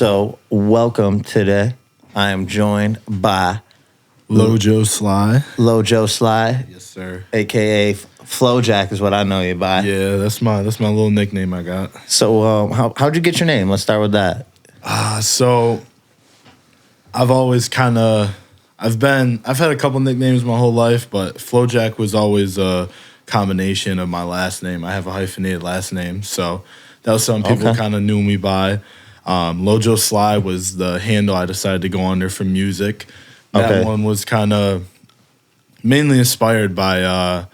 So, welcome today. I am joined by LoJo Slyy. LoJo Slyy, Yes, sir. aka FlowJack is what I know you by. Yeah, that's my little nickname I got. So, how'd you get your name? Let's start with that. So I've always kind of I've had a couple nicknames my whole life, but FlowJack was always a combination of my last name. I have a hyphenated last name, so that was something people kind of knew me by. LoJo Slyy was the handle I decided to go under for music. That one was kind of mainly inspired by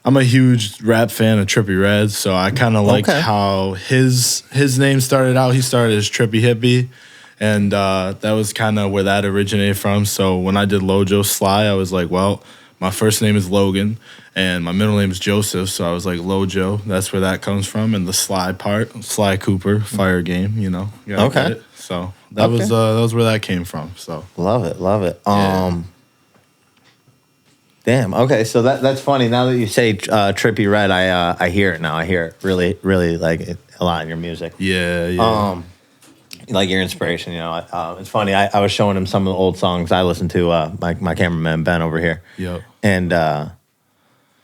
I'm a huge rap fan of Trippie Redd, so I kind of liked how his name started out. He started as Trippie Hippie, and that was kind of where that originated from. So when I did LoJo Slyy, I was like, well, my first name is Logan, and my middle name is Joseph, so I was like LoJo. That's where that comes from, and the Sly part, Sly Cooper, fire game, you know. Get it. So that was where that came from. So love it. Damn. Okay, so that's funny. Now that you say Trippie Redd, I hear it now. I hear it really like it a lot in your music. Yeah. Like your inspiration, you know. It's funny. I was showing him some of the old songs I listened to. My cameraman Ben over here. Yep. And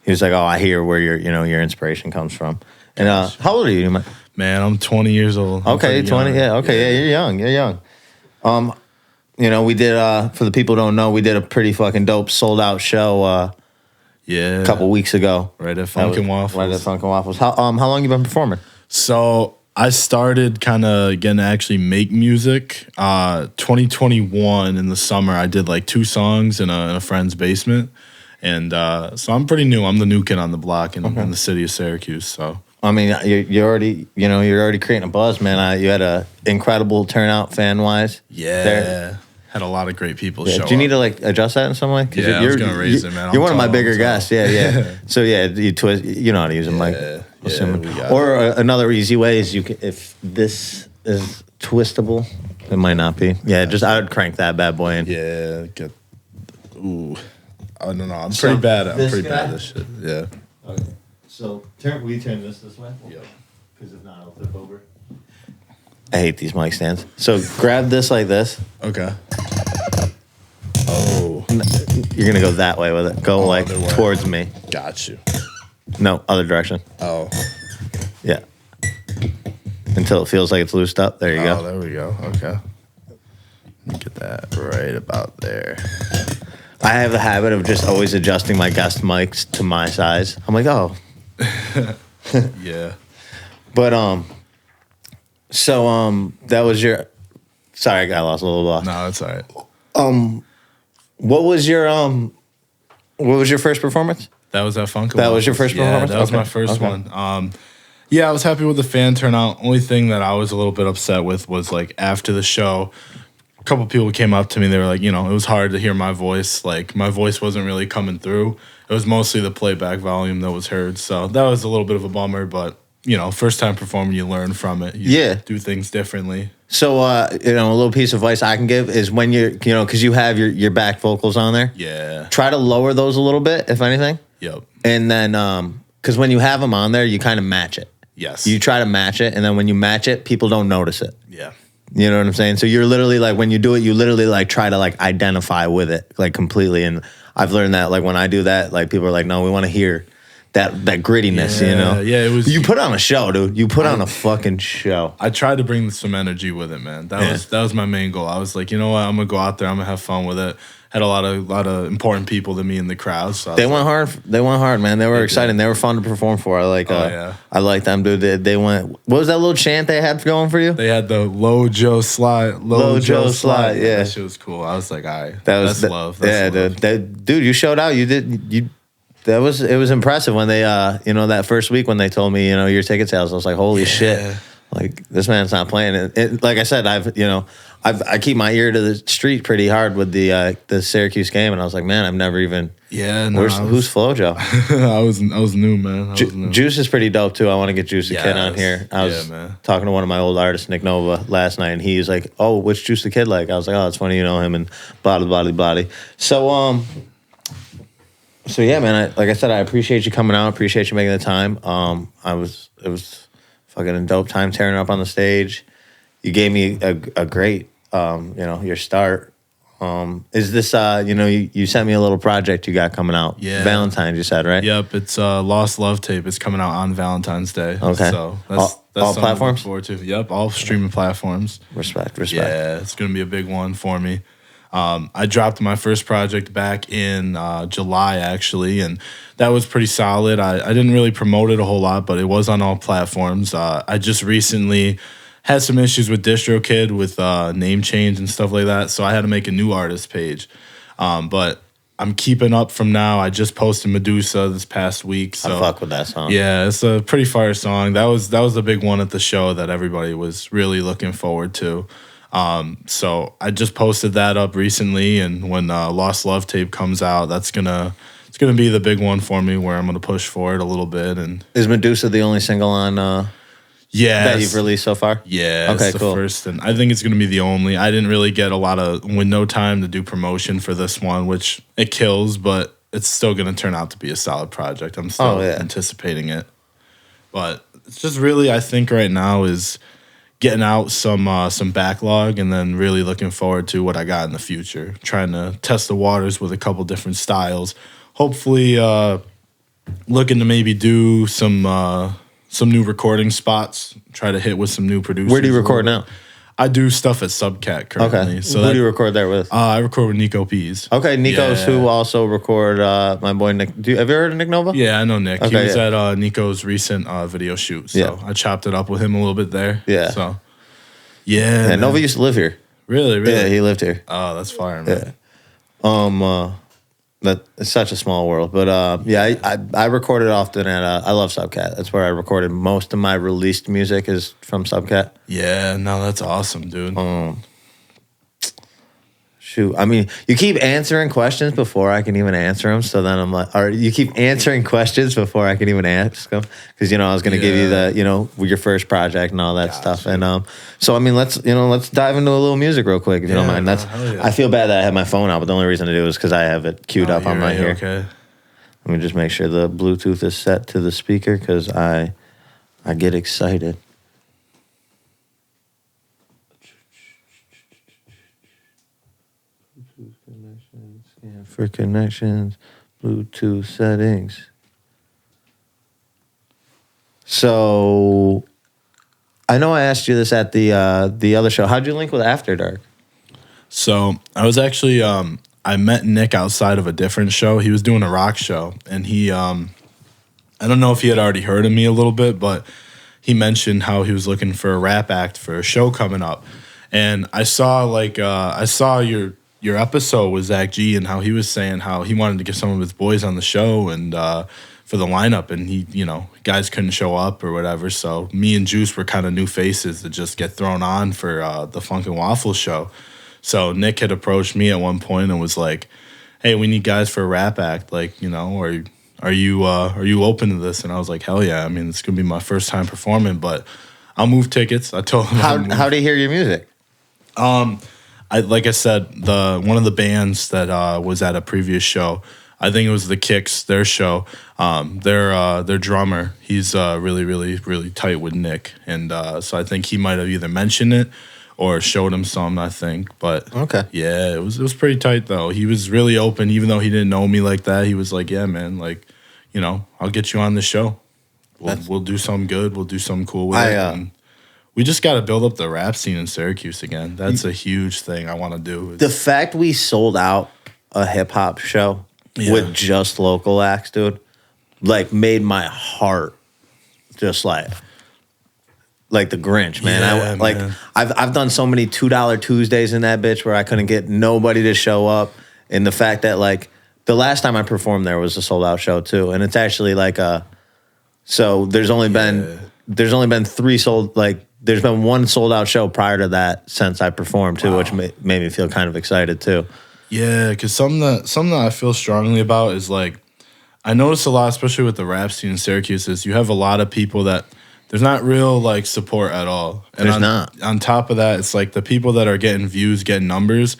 he was like, "Oh, I hear where your inspiration comes from." And how old are you, man? I'm 20 years old. Okay, 20. Yeah. Okay. Yeah, you're young. You know, we did for the people who don't know, we did a pretty fucking dope sold out show. A couple weeks ago. Right at Funkin' Waffles. Right at Funkin' Waffles. How long you been performing? So I started kind of getting to actually make music. 2021 in the summer, I did like 2 songs in a friend's basement, and so I'm pretty new. I'm the new kid on the block in the city of Syracuse. So I mean, you're already creating a buzz, man. You had a incredible turnout fan wise. Yeah. There. Had a lot of great people show up. Do you need to like adjust that in some way? Yeah, I was gonna raise it, man. You're one of my bigger guests. Yeah. So yeah, you twist. You know how to use them, like. Or another easy way is if this is twistable, it might not be. Yeah, I would crank that bad boy in. Yeah. I don't know. I'm pretty bad at this shit. Yeah. Okay. So will you turn this way? Yep. Because if not, I'll flip over. I hate these mic stands. So grab this like this. Okay. Oh. You're going to go that way with it. Go towards me. Got you. No, other direction. Oh. Yeah. Until it feels like it's loosed up. There you go. Oh, there we go. Okay. Get that right about there. I have the habit of just always adjusting my guest mics to my size. I'm like, oh. Yeah. But, so that was your... Sorry, I got lost a little lost. No, that's all right. What was your first performance? That was at Funkin' Waffles. That was your first performance? Yeah, that was my first one. I was happy with the fan turnout. Only thing that I was a little bit upset with was, like, after the show, a couple people came up to me. They were like, you know, it was hard to hear my voice. Like, my voice wasn't really coming through. It was mostly the playback volume that was heard. So that was a little bit of a bummer, but, you know, first time performing, you learn from it. You do things differently. So, a little piece of advice I can give is when because you have your back vocals on there. Yeah. Try to lower those a little bit, if anything. Yep. And then, because when you have them on there, you kind of match it. Yes. You try to match it, and then when you match it, people don't notice it. Yeah. You know what I'm saying? So you're literally like, when you do it, you literally like try to like identify with it like completely. And I've learned that like when I do that, like people are like, no, we want to hear that grittiness, you know? Yeah, it was. You put on a show, dude. You put on a fucking show. I tried to bring some energy with it, man. That was my main goal. I was like, you know what? I'm gonna go out there. I'm gonna have fun with it. Had a lot of important people to me in the crowd. So they went hard. They went hard, man. They were exciting. They were fun to perform for. I like them, dude. They went. What was that little chant they had going for you? They had the Lo Jo Sly, Lo Jo Sly. Yeah, that shit was cool. I was like, all right, that's love. Dude, you showed out. You. It was impressive when they that first week when they told me your ticket sales. I was like, holy shit. Like, this man's not playing it. Like I said, I keep my ear to the street pretty hard with the Syracuse game, and I was like, man, I've never even. Yeah, no, who's FlowJo? I was new, man. Juice is pretty dope too. I want to get Juice the Kid on here. I was talking to one of my old artists, Nick Nova, last night, and he was like, "Oh, what's Juice the Kid like?" I was like, "Oh, it's funny, you know him," and blah blah blah blah. So yeah, man. Like I said, I appreciate you coming out. Appreciate you making the time. It was fucking a dope time tearing up on the stage. you gave me a great, your start. Is this, you sent me a little project you got coming out. Yeah. Valentine's, you said, right? Yep, it's Lost Love Tape. It's coming out on Valentine's Day. Okay. So that's all something platforms? to look forward to. Yep, all streaming platforms. Respect. Yeah, it's going to be a big one for me. I dropped my first project back in July, actually, and that was pretty solid. I didn't really promote it a whole lot, but it was on all platforms. I just recently had some issues with DistroKid with name change and stuff like that, so I had to make a new artist page. But I'm keeping up from now. I just posted Medusa this past week. So I fuck with that song. yeah, it's a pretty fire song. That was the big one at the show that everybody was really looking forward to. So I just posted that up recently, and when Lost Love Tape comes out, it's gonna be the big one for me, where I'm gonna push for it a little bit. And is Medusa the only single on? That you've released so far? Yeah, okay, it's the cool. first, and I think it's going to be the only. I didn't really get a lot of window time to do promotion for this one, which it kills, but it's still going to turn out to be a solid project. I'm still anticipating it. But it's just really, I think right now is getting out some backlog, and then really looking forward to what I got in the future. Trying to test the waters with a couple different styles. Hopefully looking to maybe do some new recording spots, try to hit with some new producers. Where do you record now? I do stuff at Subcat currently. Okay. So who do you record there with? I record with Nico Pease. Okay, Nico's who also record my boy Nick. Have you ever heard of Nick Nova? Yeah, I know Nick. Okay, he was at Nico's recent video shoot. So I chopped it up with him a little bit there. Yeah. So, yeah. Nova used to live here. Really? Yeah, he lived here. Oh, that's fire, man. Yeah. That it's such a small world, but I recorded often at I love Subcat. That's where I recorded most of my released music is from Subcat. Yeah, no, that's awesome, dude. Shoot, I mean, you keep answering questions before I can even answer them. So then I'm like, or you keep answering questions before I can even ask them, because I was going to give you the your first project and all that stuff. And so I mean, let's dive into a little music real quick if you don't mind. I feel bad that I have my phone out, but the only reason to do it is because I have it queued up on my ear. Okay. Let me just make sure the Bluetooth is set to the speaker, because I get excited. Scan for connections, Bluetooth settings. So, I know I asked you this at the other show. How'd you link with After Dark? So I was actually I met Nick outside of a different show. He was doing a rock show, and he I don't know if he had already heard of me a little bit, but he mentioned how he was looking for a rap act for a show coming up, and I saw your episode with Zach G, and how he was saying how he wanted to get some of his boys on the show and for the lineup, and he, guys couldn't show up or whatever. So me and Juice were kind of new faces to just get thrown on for the Funk and Waffle show. So Nick had approached me at one point and was like, "Hey, we need guys for a rap act. Like, are you open to this?" And I was like, "Hell yeah! I mean, it's gonna be my first time performing, but I'll move tickets." I told him. How do you hear your music? Like I said, one of the bands that was at a previous show, I think it was the Kicks, their show. Their drummer, he's really, really, really tight with Nick, and so I think he might have either mentioned it or showed him some. I think, but okay, yeah, it was pretty tight though. He was really open, even though he didn't know me like that. He was like, "Yeah, man, like, I'll get you on the show. We'll do something good. We'll do something cool with it." And we just got to build up the rap scene in Syracuse again. That's a huge thing I want to do. The fact we sold out a hip hop show with just local acts, dude, like made my heart just like the Grinch, man. Man. I've done so many $2 Tuesdays in that bitch where I couldn't get nobody to show up, and the fact that like the last time I performed there was a sold out show too, and it's actually like so there's only been three sold like. There's been one sold out show prior to that since I performed too, which made me feel kind of excited too. Yeah, because something that I feel strongly about is like I notice a lot, especially with the rap scene in Syracuse, is you have a lot of people that there's not real like support at all. And there's not. On top of that, it's like the people that are getting views, getting numbers.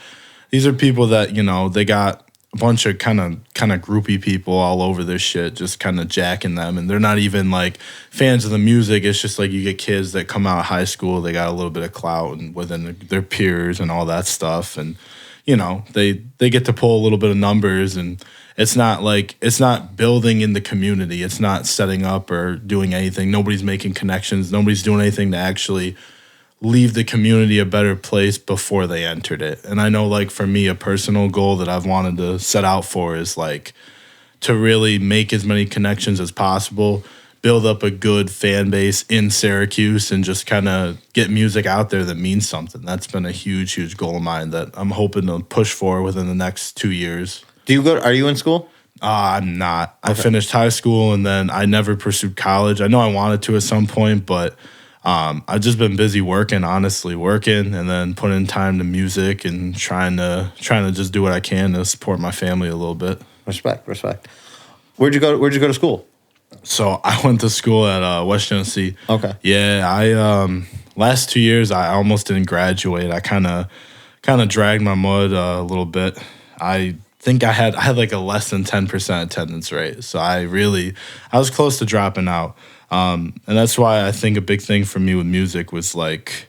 These are people that they got bunch of kind of groupie people all over this shit, just kind of jacking them, and they're not even like fans of the music. It's just like you get kids that come out of high school, they got a little bit of clout and within their peers and all that stuff, and you know they get to pull a little bit of numbers, and it's not building in the community. It's not setting up or doing anything. Nobody's making connections. Nobody's doing anything to actually leave the community a better place before they entered it. And I know, like, for me, a personal goal that I've wanted to set out for is, like, to really make as many connections as possible, build up a good fan base in Syracuse, and just kind of get music out there that means something. That's been a huge, huge goal of mine that I'm hoping to push for within the next 2 years. Are you in school? I'm not. Okay. I finished high school, and then I never pursued college. I know I wanted to at some point, but I've just been busy working, and then putting in time to music and trying to just do what I can to support my family a little bit. Respect. Where'd you go to school? So I went to school at West Genesee. Okay. Yeah, I last 2 years I almost didn't graduate. I kind of dragged my mud a little bit. I think I had like a less than 10% attendance rate, so I was close to dropping out. And that's why I think a big thing for me with music was like,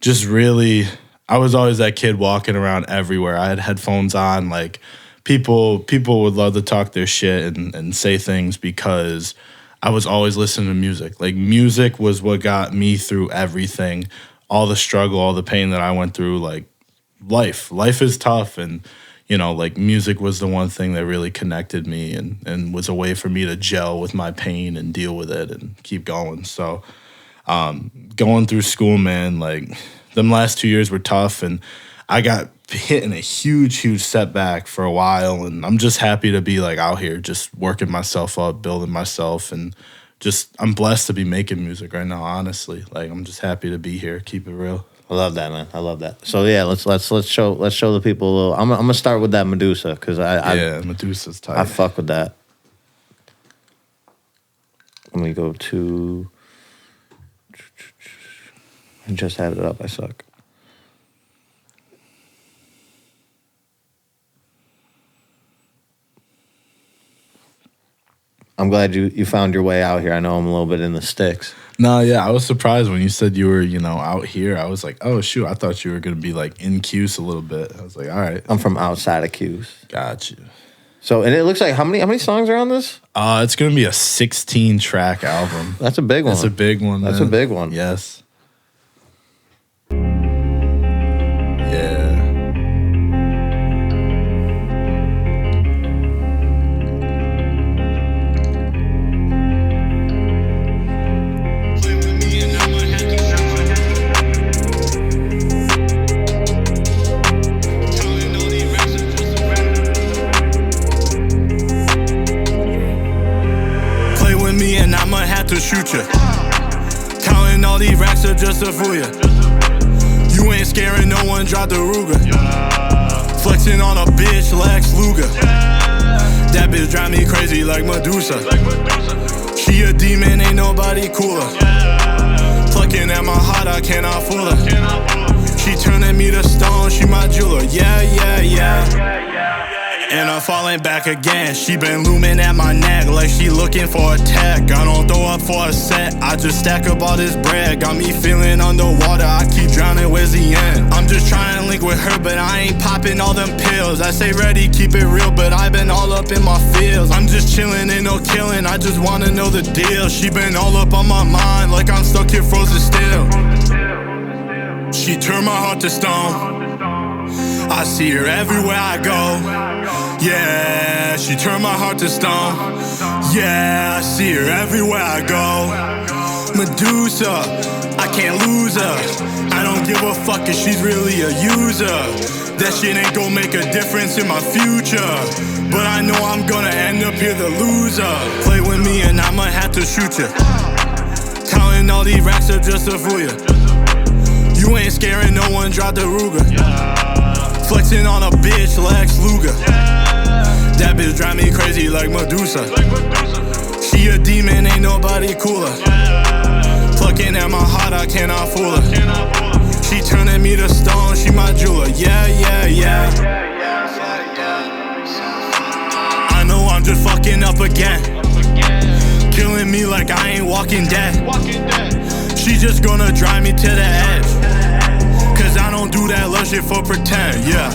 just really, I was always that kid walking around everywhere. I had headphones on. Like people would love to talk their shit and say things because I was always listening to music. Like music was what got me through everything, all the struggle, all the pain that I went through. Like life is tough, and you know, like music was the one thing that really connected me and was a way for me to gel with my pain and deal with it and keep going. So going through school, man, like them last 2 years were tough, and I got hit in a huge, huge setback for a while, and I'm just happy to be like out here just working myself up, building myself, and just I'm blessed to be making music right now, honestly. Like I'm just happy to be here, keep it real. I love that, man. I love that. So yeah, let's show the people a little. I'm gonna start with that Medusa because Medusa's tight. I fuck with that. Let me go to. I just had it up. I suck. I'm glad you found your way out here. I know I'm a little bit in the sticks. No, yeah, I was surprised when you said you were, out here. I was like, oh, shoot, I thought you were going to be, like, in Cuse a little bit. I was like, all right. I'm from outside of Cuse. Got you. So, and it looks like, how many songs are on this? It's going to be a 16-track album. That's a big one. That's a big one, man. That's a big one. Yes. To shoot ya. Counting all these racks up just to fool ya. You ain't scaring no one, drop the Ruger. Flexing on a bitch, Lex Luger. That bitch drive me crazy like Medusa. She a demon, ain't nobody cooler. Plucking at my heart, I cannot fool her. She turning me to stone, she my jeweler. Yeah. And I'm falling back again. She been looming at my neck like she looking for a tag. I don't throw up for a set, I just stack up all this bread. Got me feeling underwater, I keep drowning, where's the end? I'm just trying to link with her, but I ain't popping all them pills. I say ready, keep it real, but I been all up in my feels. I'm just chilling, ain't no killing, I just wanna know the deal. She been all up on my mind like I'm stuck here frozen still. She turned my heart to stone. I see her everywhere I go. Yeah, she turned my heart to stone. Yeah, I see her everywhere I go. Medusa, I can't lose her. I don't give a fuck if she's really a user. That shit ain't gon' make a difference in my future, but I know I'm gonna end up here the loser. Play with me and I'ma have to shoot ya. Counting all these racks up just to fool ya. You ain't scaring no one, drop the Ruger. Flexing on a bitch, Lex Luger. That bitch drive me crazy like Medusa. She a demon, ain't nobody cooler. Plucking at my heart, I cannot fool her. She turning me to stone, she my jeweler. Yeah. just fucking up again. Killing me like I ain't Walking Dead. She just gonna drive me to the edge. Cause I don't do that love shit for pretend, yeah.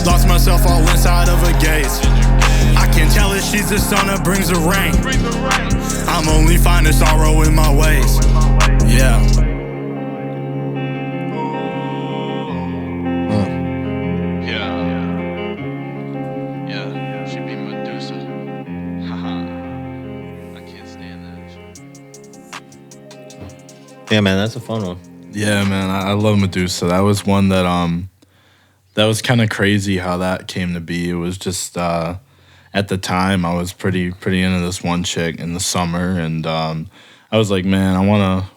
Lost myself all inside of a gaze. I can tell that she's the sun that brings the rain. I'm only finding sorrow in my ways, yeah. Yeah, she be Medusa. Haha. I can't stand that. Yeah, man, that's a fun one. Yeah, man, I love Medusa. That was one that was kind of crazy how that came to be. It was just at the time I was pretty into this one chick in the summer, and I was like, man, I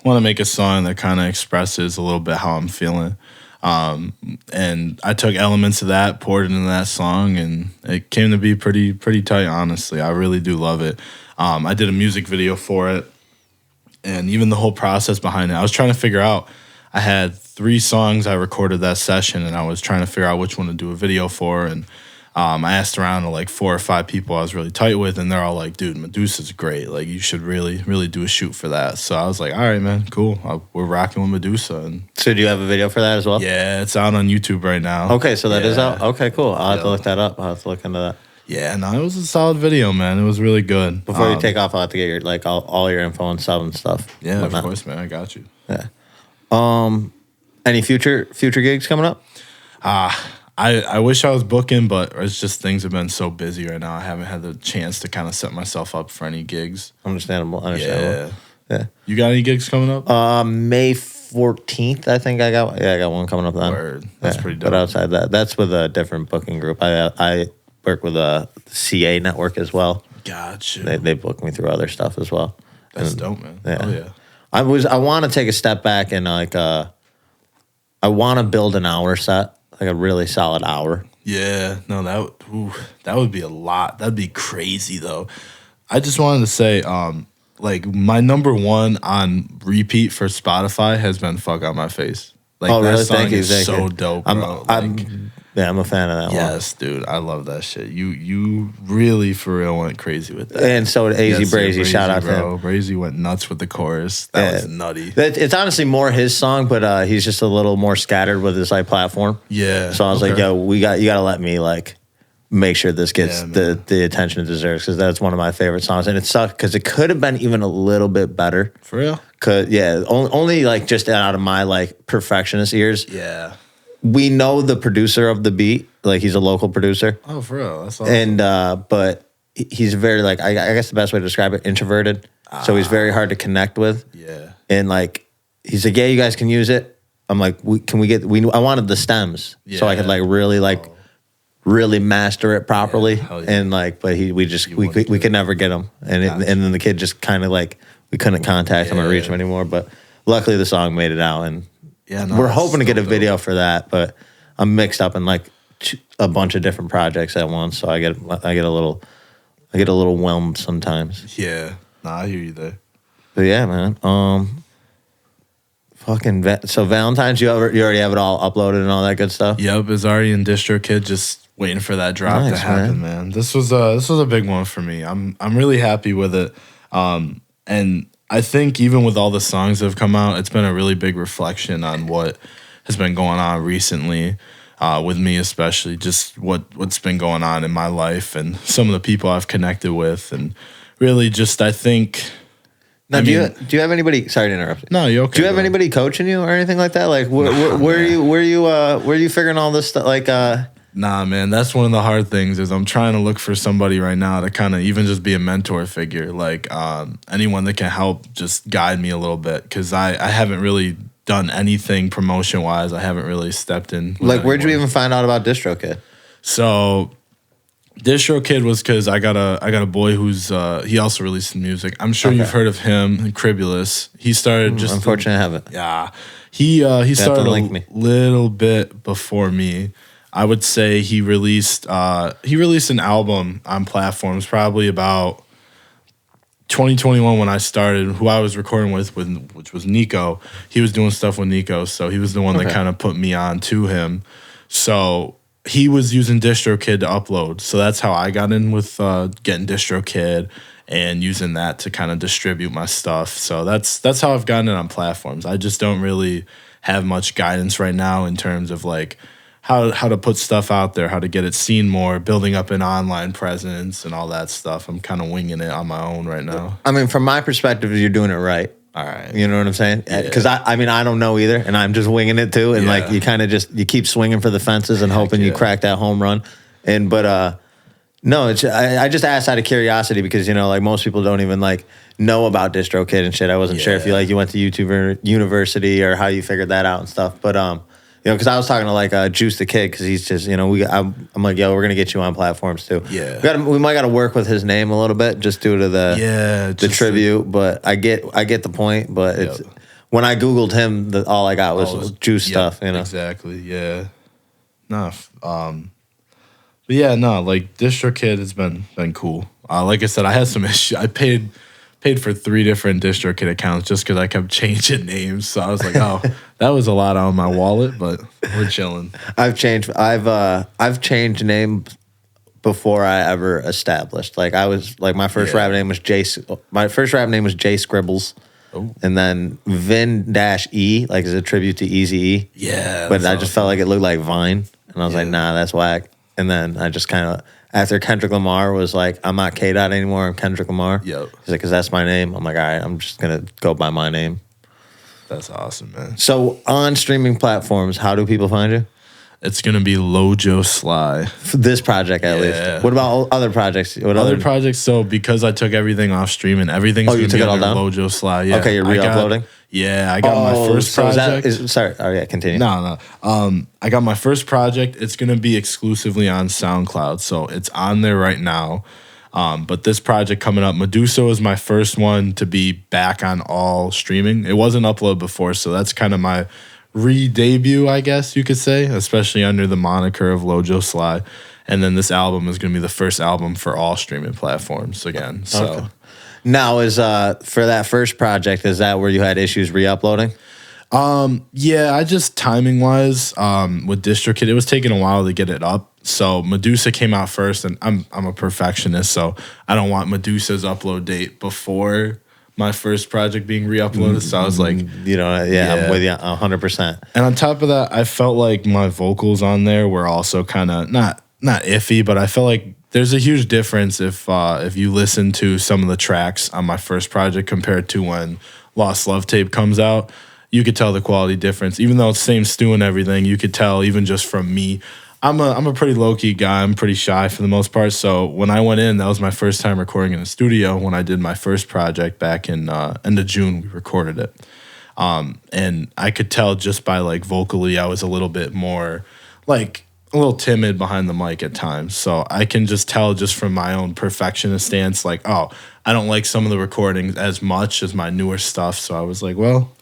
wanna make a song that kind of expresses a little bit how I'm feeling. And I took elements of that, poured it into that song, and it came to be pretty tight, honestly. I really do love it. I did a music video for it, and even the whole process behind it, I was trying to figure out. I had 3 songs I recorded that session, and I was trying to figure out which one to do a video for, and I asked around to like 4 or 5 people I was really tight with, and they're all like, dude, Medusa's great. Like, you should really do a shoot for that. So I was like, all right, man, cool. We're rocking with Medusa. And So do you have a video for that as well? yeah, it's out on YouTube right now. Okay, so that is Yeah. out. Okay, cool. I'll have to look that up. I'll have to look into that. Yeah, no, it was a solid video, man. It was really good. Before you take off, I'll have to get your like all your info and sub and stuff. Yeah, whatnot. of course, man. I got you. Yeah. Any future gigs coming up? I wish I was booking, but it's just things have been so busy right now. I haven't had the chance to kind of set myself up for any gigs. Understandable. Yeah. You got any gigs coming up? May 14th, I think I got. Yeah, I got one coming up then. Word. That's pretty dope. But outside that, that's with a different booking group. I work with a CA network as well. Gotcha. They book me through other stuff as well. That's dope, man. Yeah. Oh, yeah. I want to take a step back and like I want to build an hour set, like a really solid hour. Yeah. No, that would be a lot. That'd be crazy, though. I just wanted to say, like, my number 1 on repeat for Spotify has been Fuck Out My Face. Like, Oh, that really? song Thank you. is so dope, bro. I'm a fan of that one. Yes, dude. I love that shit. You really, for real, went crazy with that. And so did AZ Yes, Brazy. Shout out to him. Brazy went nuts with the chorus. That was nutty. It's honestly more his song, but he's just a little more scattered with his like platform. Yeah. So I was like, yo, you got to let me like make sure this gets the attention it deserves, because that's one of my favorite songs, and it sucked because it could have been even a little bit better. For real? Cause only like just out of my like perfectionist ears. Yeah. We know the producer of the beat, like he's a local producer. Oh, for real? That's awesome. And but he's very like I guess the best way to describe it, introverted. So he's very hard to connect with. Yeah. And like he's like, yeah, you guys can use it. I'm like, I wanted the stems so I could like really master it properly. Yeah. And like, but we could never get him. And then the kid just kind of like we couldn't contact him or reach him anymore. But luckily the song made it out, and we're hoping to get a video for that. But I'm mixed up in like a bunch of different projects at once, so I get a little whelmed sometimes. Yeah. Nah, I hear you there. But yeah, man. So Valentine's, you already have it all uploaded and all that good stuff. Yep, it's already in DistroKid, just waiting for that drop to happen, man. This was a big one for me. I'm really happy with it. And I think even with all the songs that have come out, it's been a really big reflection on what has been going on recently, with me especially, just what's been going on in my life and some of the people I've connected with, and really just I think. Now, do you have anybody? Sorry to interrupt you. No, you okay? Do you have anybody coaching you or anything like that? Like, where are you figuring all this stuff? Like, Nah, man, that's one of the hard things is I'm trying to look for somebody right now to kind of even just be a mentor figure, like anyone that can help just guide me a little bit, because I haven't really done anything promotion-wise. I haven't really stepped in. Like, where'd you even find out about DistroKid? So DistroKid was because I got a boy who's he also released some music. I'm sure you've heard of him, Cribulus. He started just unfortunately I haven't. Yeah, he started a little bit before me. I would say he released an album on platforms probably about 2021 when I started. Who I was recording with, which was Nico. He was doing stuff with Nico, so he was the one that kind of put me on to him. So he was using DistroKid to upload. So that's how I got in with getting DistroKid and using that to kind of distribute my stuff. So that's how I've gotten it on platforms. I just don't really have much guidance right now in terms of like how to put stuff out there, how to get it seen more, building up an online presence and all that stuff. I'm kind of winging it on my own right now. I mean, from my perspective, you're doing it right. All right. You know what I'm saying? Because I mean, I don't know either, and I'm just winging it too. And like, you kind of you keep swinging for the fences and hoping you crack that home run. But no, I just asked out of curiosity because, you know, like most people don't even like know about DistroKid and shit. I wasn't sure if you went to YouTube university or how you figured that out and stuff. But you know, because I was talking to like Juice the Kid because he's just, you know, I'm like, yo, we're gonna get you on platforms too. Yeah, we might got to work with his name a little bit just due to the tribute. But I get the point. But it's when I googled him, all I got was Juice stuff. You know, exactly. Yeah. No. But yeah, no, like DistroKid has been cool. Like I said, I had some issues. I paid for 3 different DistroKid accounts just because I kept changing names. So I was like, oh, that was a lot on my wallet, but we're chilling. I've changed names before I ever established. Like I was like my first rap name was Jay Scribbles. Oh. And then Vin-E, like as a tribute to Eazy-E. Yeah. But I just felt like it looked like Vine. And I was like, nah, that's whack. And then I just kind of, after Kendrick Lamar was like, I'm not K-Dot anymore, I'm Kendrick Lamar. Yep. He's like, because that's my name. I'm like, all right, I'm just going to go by my name. That's awesome, man. So on streaming platforms, how do people find you? It's going to be LoJo Slyy. For this project, at least. What about other projects? Other projects, so because I took everything off streaming, everything's going to be under LoJo Slyy. Yeah. Okay, you're re-uploading? I got my first project. Sorry. Oh, yeah, continue. No. I got my first project. It's going to be exclusively on SoundCloud, so it's on there right now. But this project coming up, Medusa is my first one to be back on all streaming. It wasn't uploaded before, so that's kind of my re-debut, I guess you could say, especially under the moniker of LoJo Slyy. And then this album is going to be the first album for all streaming platforms again. So. Okay. Now, for that first project, is that where you had issues re-uploading? Yeah, I just timing-wise, with DistroKid, it was taking a while to get it up. So Medusa came out first, and I'm a perfectionist, so I don't want Medusa's upload date before my first project being re-uploaded. So I was like, you know, I'm with you 100%. And on top of that, I felt like my vocals on there were also kind of not iffy, but I felt like there's a huge difference if you listen to some of the tracks on my first project compared to when Lost Love Tape comes out. You could tell the quality difference. Even though it's same stew and everything, you could tell even just from me. I'm a pretty low-key guy. I'm pretty shy for the most part. So when I went in, that was my first time recording in the studio. When I did my first project back in end of June, we recorded it. And I could tell just by like vocally, I was a little bit more like a little timid behind the mic at times. So I can just tell just from my own perfectionist stance, like, oh, I don't like some of the recordings as much as my newer stuff. So I was like, well,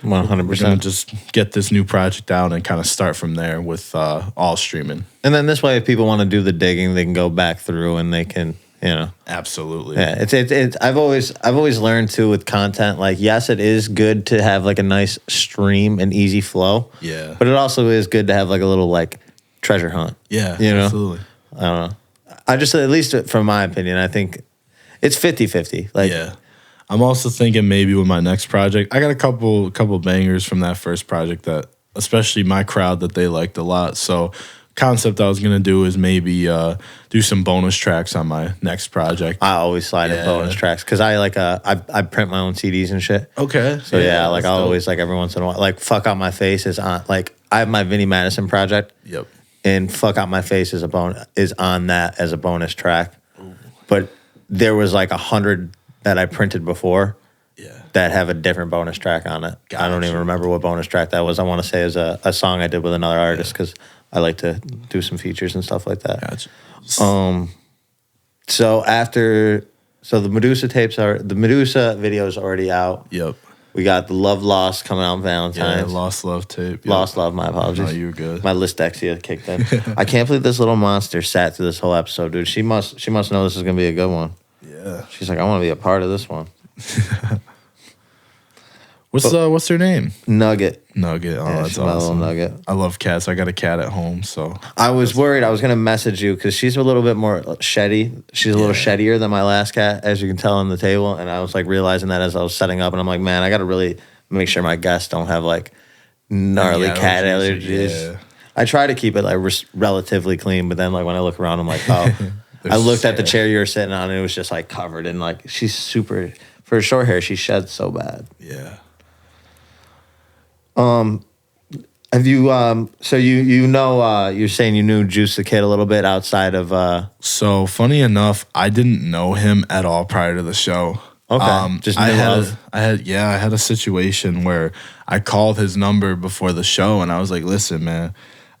100%. We're gonna just get this new project out and kind of start from there with all streaming. And then this way, if people want to do the digging, they can go back through and they can, you know. Absolutely. Yeah, it's. I've always learned too with content. Like, yes, it is good to have like a nice stream and easy flow. Yeah. But it also is good to have like a little like treasure hunt. Yeah. You know. Absolutely. I don't know. I just, at least from my opinion, I think it's 50-50. Like, yeah. I'm also thinking maybe with my next project, I got a couple bangers from that first project that, especially my crowd, that they liked a lot. So concept I was going to do is maybe do some bonus tracks on my next project. I always slide in bonus tracks because I like I print my own CDs and shit. Okay. So yeah, like I always like every once in a while, like Fuck Out My Face is on, like I have my Vinnie Madison project. Yep. And Fuck Out My Face is on that as a bonus track. Ooh. But there was like 100 that I printed before that have a different bonus track on it. Gotcha. I don't even remember what bonus track that was. I want to say it was a song I did with another artist because I like to do some features and stuff like that. Gotcha. So the Medusa video is already out. Yep. We got the Love Lost coming out on Valentine's. Yeah, Lost Love Tape. Yep. Lost Love, my apologies. No, you were good. My dyslexia kicked in. I can't believe this little monster sat through this whole episode, dude. She must know this is gonna be a good one. Yeah. She's like, I want to be a part of this one. What's her name? Nugget. Nugget. Oh, that's she's my little awesome. Nugget. I love cats. I got a cat at home, so I was worried I was gonna message you because she's a little bit more sheddy. She's a little sheddier than my last cat, as you can tell on the table. And I was like realizing that as I was setting up, and I'm like, man, I got to really make sure my guests don't have like gnarly cat allergies. Yeah. I try to keep it like relatively clean, but then like when I look around, I'm like, oh. I looked at the chair you were sitting on, and it was just like covered in like she's super for short hair. She sheds so bad. Yeah. Have you so you're saying you knew Juice the Kid a little bit outside of So funny enough, I didn't know him at all prior to the show. Okay. Just I love. had a situation where I called his number before the show, and I was like, listen, man,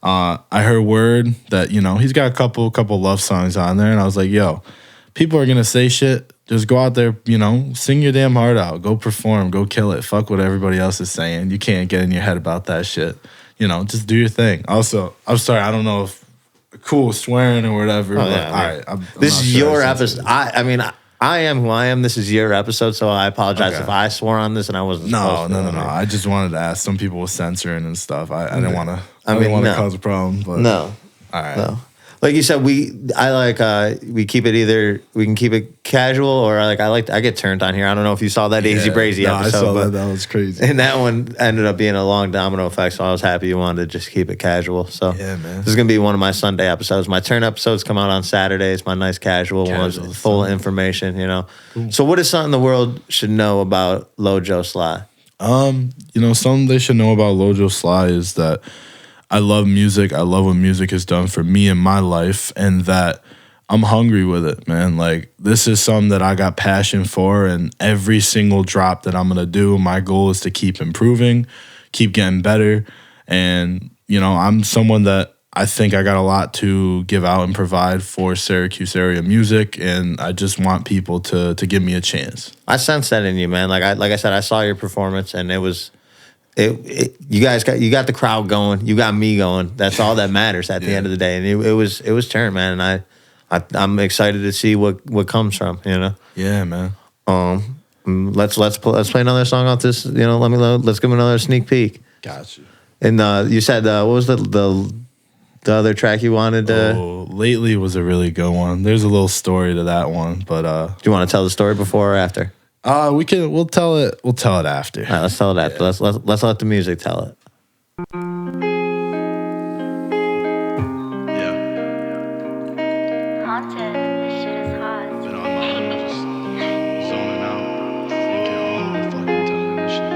I heard word that, he's got a couple love songs on there, and I was like, yo, people are gonna say shit. Just go out there, sing your damn heart out. Go perform. Go kill it. Fuck what everybody else is saying. You can't get in your head about that shit. Just do your thing. Also, I'm sorry, I don't know if cool swearing or whatever. Oh, but yeah, all right. This is your episode. I mean, I am who I am. This is your episode, so I apologize if I swore on this and I wasn't. No. I just wanted to ask. Some people were censoring and stuff. I didn't want to. I didn't want to cause a problem. But no. All right. No. Like you said, we keep it either we can keep it casual or I get turned on here. I don't know if you saw that Easy Brazy episode. I saw that. That was crazy. And that one ended up being a long domino effect, so I was happy you wanted to just keep it casual. So yeah, man. This is gonna be one of my Sunday episodes. My turn episodes come out on Saturdays. My nice casual ones, full of information. Cool. So what is something the world should know about LoJo Slyy? Something they should know about LoJo Slyy is that I love music. I love what music has done for me in my life, and that I'm hungry with it, man. Like, this is something that I got passion for, and every single drop that I'm going to do, my goal is to keep improving, keep getting better. And, I'm someone that I think I got a lot to give out and provide for Syracuse area music, and I just want people to give me a chance. I sense that in you, man. Like I said, I saw your performance, and it was... you guys got the crowd going. You got me going. That's all that matters at the end of the day. And it was turned, man. And I'm excited to see what comes from. Yeah, man. Let's play another song off this. Let's give him another sneak peek. Got you. And you said what was the other track you wanted to? Lately was a really good one. There's a little story to that one, but do you want to tell the story before or after? We'll tell it after. All right, let's tell it after. Let's let the music tell it. Haunted, this shit is hot. Been online, just zoning out, thinking all the fucking time. This shit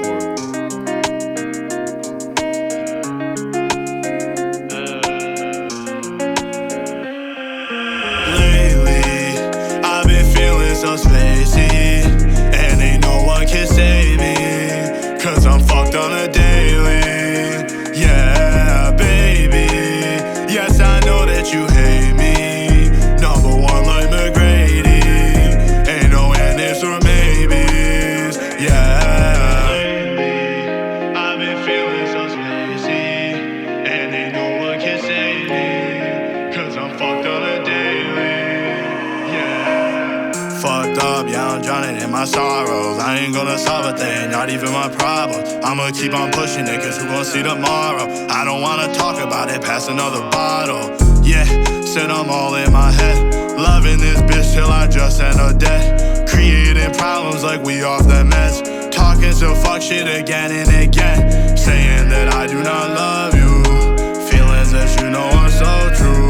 horrible. Lately, I've been feeling so spacey, and ain't no one can save me, 'cause I'm fucked on a daily. Yeah, baby. Yes, I know that you hate me. Number one like McGrady. Ain't no and ifs or maybes. Yeah. Lately, I've been feeling so spacey, and ain't no one can save me, 'cause I'm fucked on a daily. Yeah. Fucked up, yeah, I'm drowning in my sorrows. I ain't gonna solve a thing, not even my problem. I'ma keep on pushing it, 'cause who gon' see tomorrow? I don't wanna talk about it, pass another bottle. Yeah, said I'm all in my head. Loving this bitch till I just end her dead. Creating problems like we off the meds. Talking some fuck shit again and again. Saying that I do not love you. Feelings that you know are so true.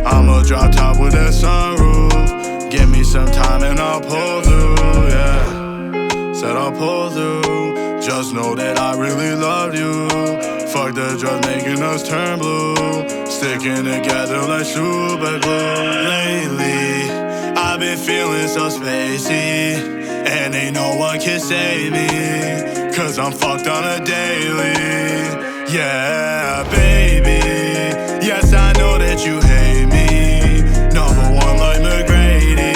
I'ma drop top with that sunroof. Give me some time and I'll pull through, yeah. Said I'll pull through. Just know that I really love you. Fuck the drugs making us turn blue. Sticking together like super glue. Lately, I've been feeling so spacey, and ain't no one can save me, 'cause I'm fucked on a daily. Yeah, baby. Yes, I know that you hate me. Number one like McGrady.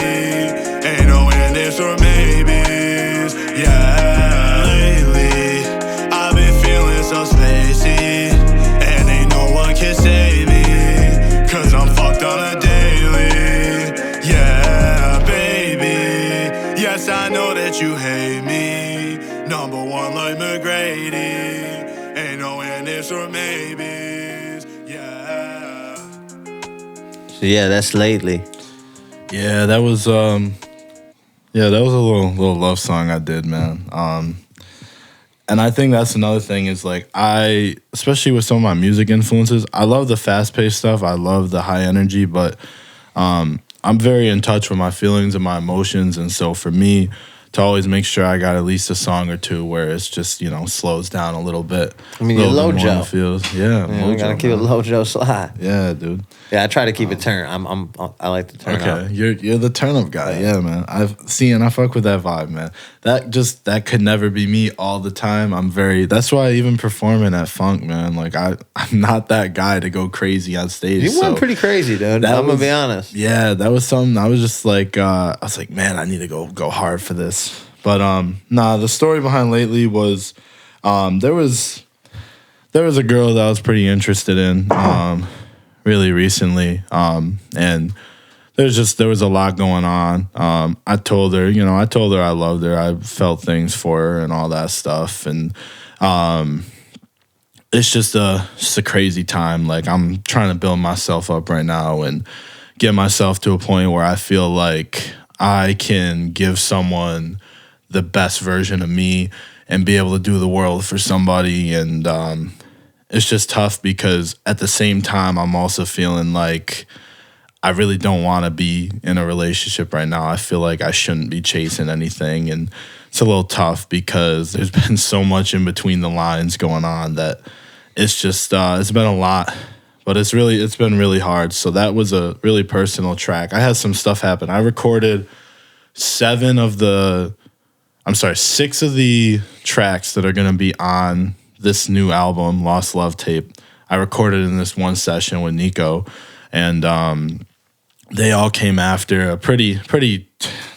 Ain't no and ifs or maybes. Yeah. Lately, I've been feeling so spacey, and ain't no one can save me, 'cause I'm fucked on a daily. Yeah, baby. Yes, I know that you hate me. Number one like McGrady. Ain't no and ifs or maybes. Yeah. So yeah, that's lately. Yeah, that was a little love song I did, man. And I think that's another thing is like especially with some of my music influences, I love the fast-paced stuff. I love the high energy, but I'm very in touch with my feelings and my emotions, and so for me to always make sure I got at least a song or two where it's just, slows down a little bit. I mean, you're LoJo. Feels. Yeah, We gotta keep it LoJo Sly. Yeah, dude. Yeah, I try to keep it turn. I like to turn up. Okay, you're the turn up guy. Yeah, man. I fuck with that vibe, man. That could never be me all the time. That's why I even performing at Funk, man. Like I'm not that guy to go crazy on stage. You went pretty crazy, dude. I'm gonna be honest. Yeah, that was something I was just like I was like, man, I need to go hard for this. But the story behind lately was there was a girl that I was pretty interested in really recently, and there was a lot going on. I told her I loved her. I felt things for her and all that stuff, and it's just a crazy time. Like I'm trying to build myself up right now and get myself to a point where I feel like I can give someone the best version of me and be able to do the world for somebody. And it's just tough because at the same time, I'm also feeling like I really don't want to be in a relationship right now. I feel like I shouldn't be chasing anything. And it's a little tough because there's been so much in between the lines going on that it's just, it's been a lot. But it's been really hard. So that was a really personal track. I had some stuff happen. I recorded 6 of the tracks that are going to be on this new album, Lost Love Tape. I recorded in this one session with Nico, and they all came after a pretty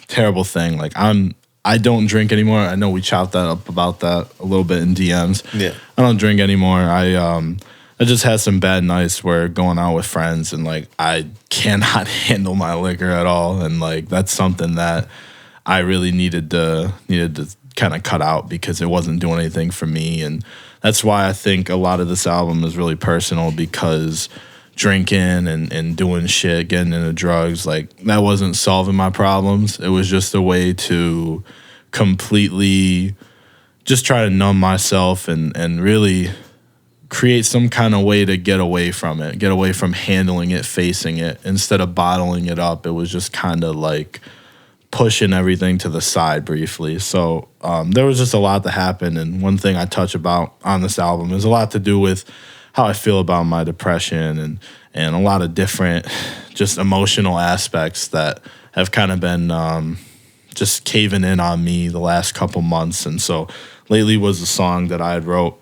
terrible thing. Like I don't drink anymore. I know we chopped that up about that a little bit in DMs. Yeah. I don't drink anymore. I just had some bad nights where going out with friends and like I cannot handle my liquor at all, and like that's something that I really needed to kind of cut out because it wasn't doing anything for me. And that's why I think a lot of this album is really personal, because drinking and doing shit, getting into drugs, like that wasn't solving my problems. It was just a way to completely just try to numb myself and really create some kind of way to get away from it, get away from handling it, facing it. Instead of bottling it up, it was just kind of like pushing everything to the side briefly. So there was just a lot that happened, and one thing I touch about on this album is a lot to do with how I feel about my depression and a lot of different just emotional aspects that have kind of been just caving in on me the last couple months. And so lately was a song that I had wrote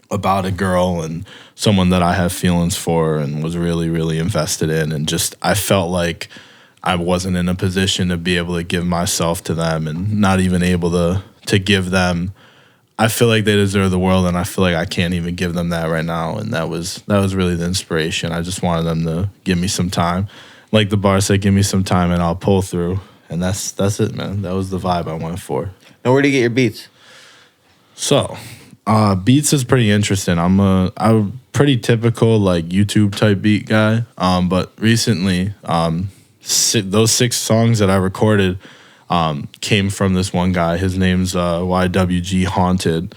about a girl and someone that I have feelings for and was really, really invested in, and just I felt like I wasn't in a position to be able to give myself to them, and not even able to give them. I feel like they deserve the world, and I feel like I can't even give them that right now. And that was really the inspiration. I just wanted them to give me some time. Like the bar said, give me some time and I'll pull through. And that's it, man. That was the vibe I went for. Now, where do you get your beats? So, beats is pretty interesting. I'm a pretty typical like YouTube type beat guy. But recently, those 6 songs that I recorded came from this one guy. His name's YWG Haunted.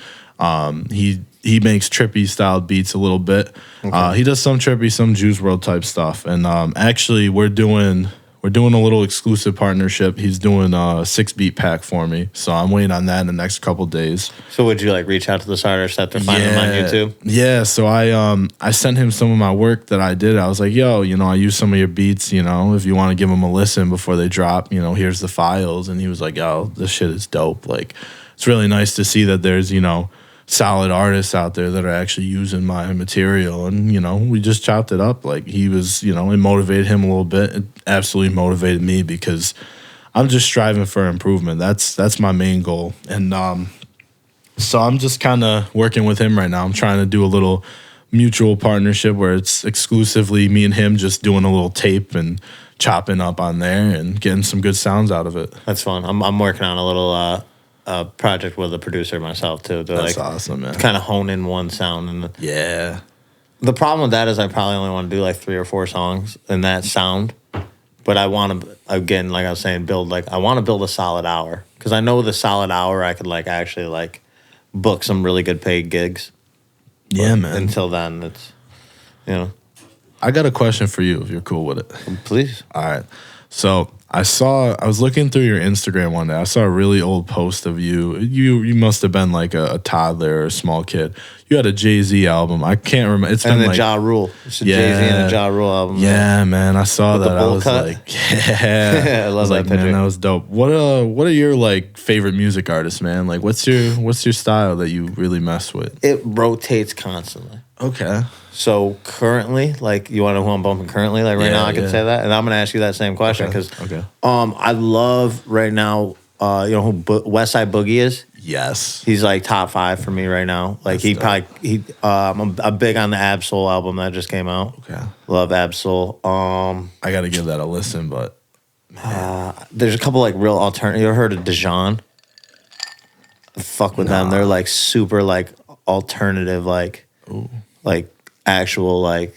He makes trippy style beats a little bit. Okay. He does some trippy, some Juice WRLD type stuff. And actually, we're doing a little exclusive partnership. He's doing a 6-beat pack for me, so I'm waiting on that in the next couple days. So would you like reach out to this artist after finding him on YouTube? Yeah, so I sent him some of my work that I did. I was like, yo, I use some of your beats, if you want to give them a listen before they drop, here's the files. And he was like, yo, this shit is dope. Like, it's really nice to see that there's, solid artists out there that are actually using my material. And, we just chopped it up. Like, he was, it motivated him a little bit. It absolutely motivated me because I'm just striving for improvement. That's my main goal. And so I'm just kind of working with him right now. I'm trying to do a little mutual partnership where it's exclusively me and him just doing a little tape and chopping up on there and getting some good sounds out of it. That's fun. I'm working on a little project with a producer myself too. To That's like awesome, man. kind of hone in one sound. And Yeah. the problem with that is I probably only want to do like 3 or 4 songs in that sound. But I want to, again, like I was saying, I want to build a solid hour. Because I know with a solid hour, I could like actually like book some really good paid gigs. Yeah, But man. until then, it's, you know. I got a question for you if you're cool with it. Please. All right. So I was looking through your Instagram one day. I saw a really old post of you. You must have been like a toddler or a small kid. You had a Jay-Z album. I can't remember. It's And been the like Ja Rule. It's a Yeah. Jay-Z and a Ja Rule album. yeah, man. I saw With the that. I bowl was cut? like, yeah. I love was that like, picture. man, that was dope. What are your like favorite music artists, man? Like, what's your style that you really mess with? It rotates constantly. Okay. So currently, like, you want to know who I'm bumping currently? Like right Yeah, now, I can yeah. say that, and I'm gonna ask you that same question Okay, because, okay. I love right now. You know who West Side Boogie is? Yes. He's like top 5 for me right now. Like I'm big on the Ab Soul album that just came out. Okay. Love Ab Soul. I got to give that a listen, but There's a couple like real alternative. You ever heard of Dijon? Fuck with them. They're like super like alternative, like actual like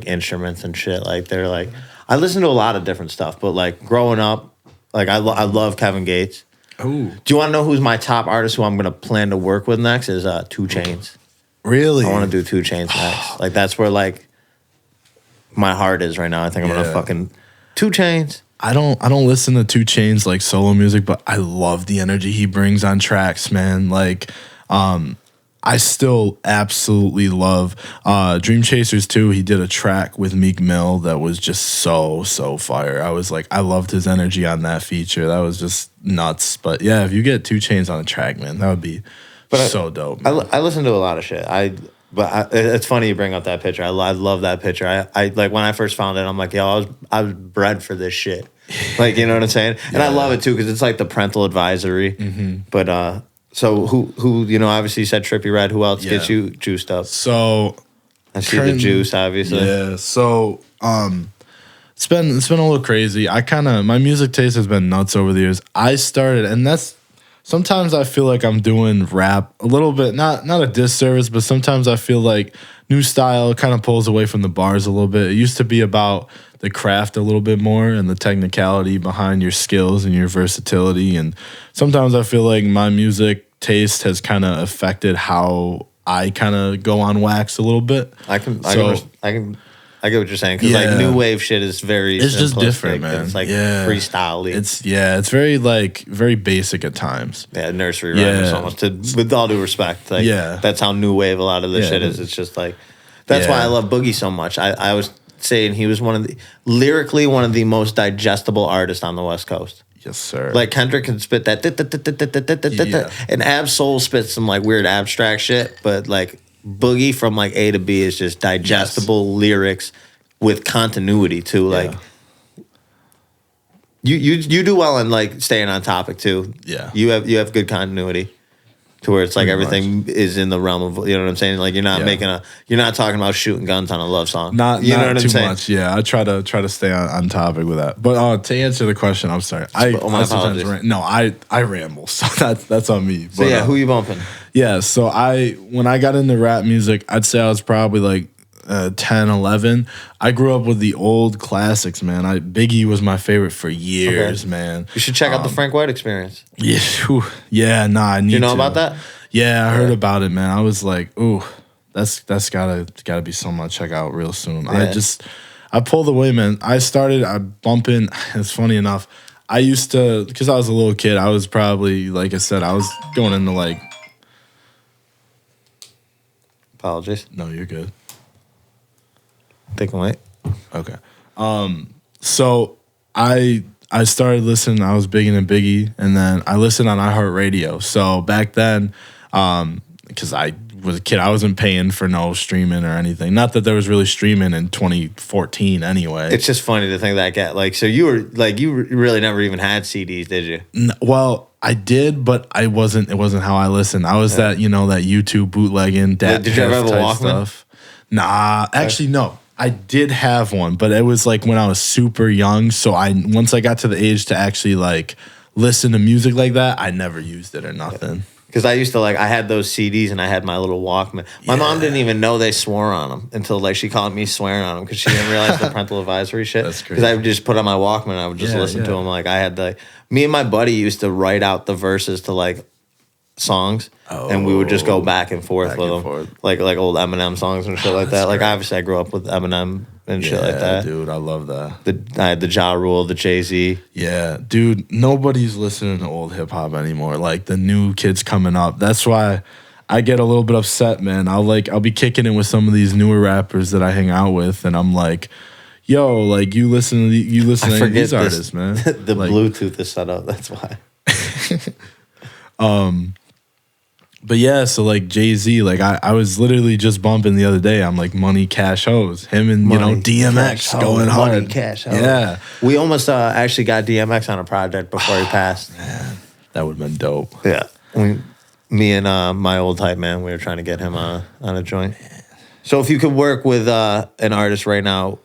instruments and shit. Like they're like, I listen to a lot of different stuff, but like growing up, like I love Kevin Gates. oh, Do you want to know who's my top artist who I'm gonna plan to work with next? Is 2 Chainz. really? I want to do 2 Chainz next. Like that's where like my heart is right now. I think I'm gonna Yeah. fucking 2 Chainz. I don't listen to 2 Chainz like solo music, but I love the energy he brings on tracks, man. Like, I still absolutely love Dream Chasers too. He did a track with Meek Mill that was just so fire. I was like, I loved his energy on that feature. That was just nuts. But yeah, if you get 2 Chainz on a track, man, that would be so dope. I listen to a lot of shit. It's funny you bring up that picture. I love that picture. I like when I first found it. I'm like, yo, I was bred for this shit. Like, you know what I'm saying? And I love it too because it's like the parental advisory. But so who you know? Obviously, you said Trippie Redd. Who else gets you juiced up? So I see the juice, obviously. Yeah. So it's been a little crazy. My music taste has been nuts over the years. I started, and that's sometimes I feel like I'm doing rap a little bit, not a disservice, but sometimes I feel like new style kind of pulls away from the bars a little bit. It used to be about the craft a little bit more and the technicality behind your skills and your versatility. And sometimes I feel like my music taste has kind of affected how I kind of go on wax a little bit. I get what you're saying because Yeah. like new wave shit is very. It's just simplistic. different, man. It's like Yeah. freestyle-y. It's very basic at times. Nursery rhymes almost. With all due respect, like that's how new wave a lot of this shit is. It's just like that's why I love Boogie so much. I was saying he was lyrically one of the most digestible artists on the West Coast. Yes, sir. Like Kendrick can spit that, and Ab Soul spits some like weird abstract shit, but like Boogie from like A to B is just digestible lyrics with continuity too. Like you do well in like staying on topic too. Yeah. you have good continuity to where it's like Pretty everything is in the realm of, you know what I'm saying. Like you're not you're not talking about shooting guns on a love song. Not you know what too I'm saying? much. Yeah, I try to stay on topic with that. But to answer the question, I'm sorry. My I sometimes apologies. I ramble, so that's on me. So But, who you bumping? yeah, so when I got into rap music, I'd say I was probably like 10, 11. I grew up with the old classics, man. Biggie was my favorite for years, man. You should check out the Frank White Experience. Yeah, whew. Yeah, nah, I need to. You know about that? Yeah, I heard about it, man. I was like, ooh, that's gotta be something I'll check out real soon. Yeah. I pulled away, man. I bumping. It's funny enough. I used to, because I was a little kid, I was probably, like I said, I was going into like. Apologies. No, you're good. Take away. Okay. So I started listening. I was big into Biggie, and then I listened on iHeartRadio. So back then, because I was a kid, I wasn't paying for no streaming or anything. Not that there was really streaming in 2014 anyway. It's just funny to think that so you really never even had CDs, did you? Well, I did, but it wasn't how I listened. I was that YouTube bootlegging Did you ever have a Walkman? Nah, actually, no. I did have one, but it was like when I was super young. So once I got to the age to actually like listen to music like that, I never used it or nothing. Because I used to I had those CDs and I had my little Walkman. My mom didn't even know they swore on them until like she caught me swearing on them because she didn't realize the parental advisory shit. That's crazy. Because I would just put on my Walkman and I would just listen to them. Like I had me and my buddy used to write out the verses to like songs and we would just go back and forth with them. Like old Eminem songs and shit like that. Like obviously I grew up with Eminem and shit like that. Dude, I love that. I had the Ja Rule, the Jay-Z. Yeah, dude, nobody's listening to old hip hop anymore. Like the new kids coming up. That's why I get a little bit upset, man. I'll be kicking it with some of these newer rappers that I hang out with, and I'm like, yo, like you listen to these artists, man. The like, Bluetooth is set up. That's why. But yeah, so like Jay-Z, like I was literally just bumping the other day. I'm like Money Cash Hoes, him and DMX going hard. Money Cash Hoes. Yeah, we almost actually got DMX on a project before he passed. Man, that would have been dope. Yeah, me and my old hype man, we were trying to get him on a joint. So if you could work with an artist right now,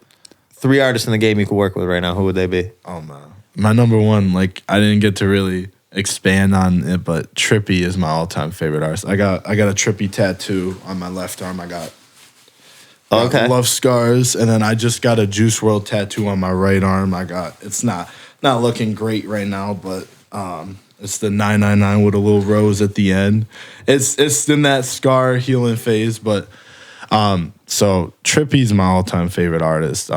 3 artists in the game you could work with right now, who would they be? Oh man, my number one. Like I didn't get to really expand on it, but Trippy is my all-time favorite artist. I got a Trippy tattoo on my left arm. I got love scars, and then I just got a Juice WRLD tattoo on my right arm. It's not looking great right now, but it's the 999 with a little rose at the end. It's in that scar healing phase, but so Trippy's my all-time favorite artist.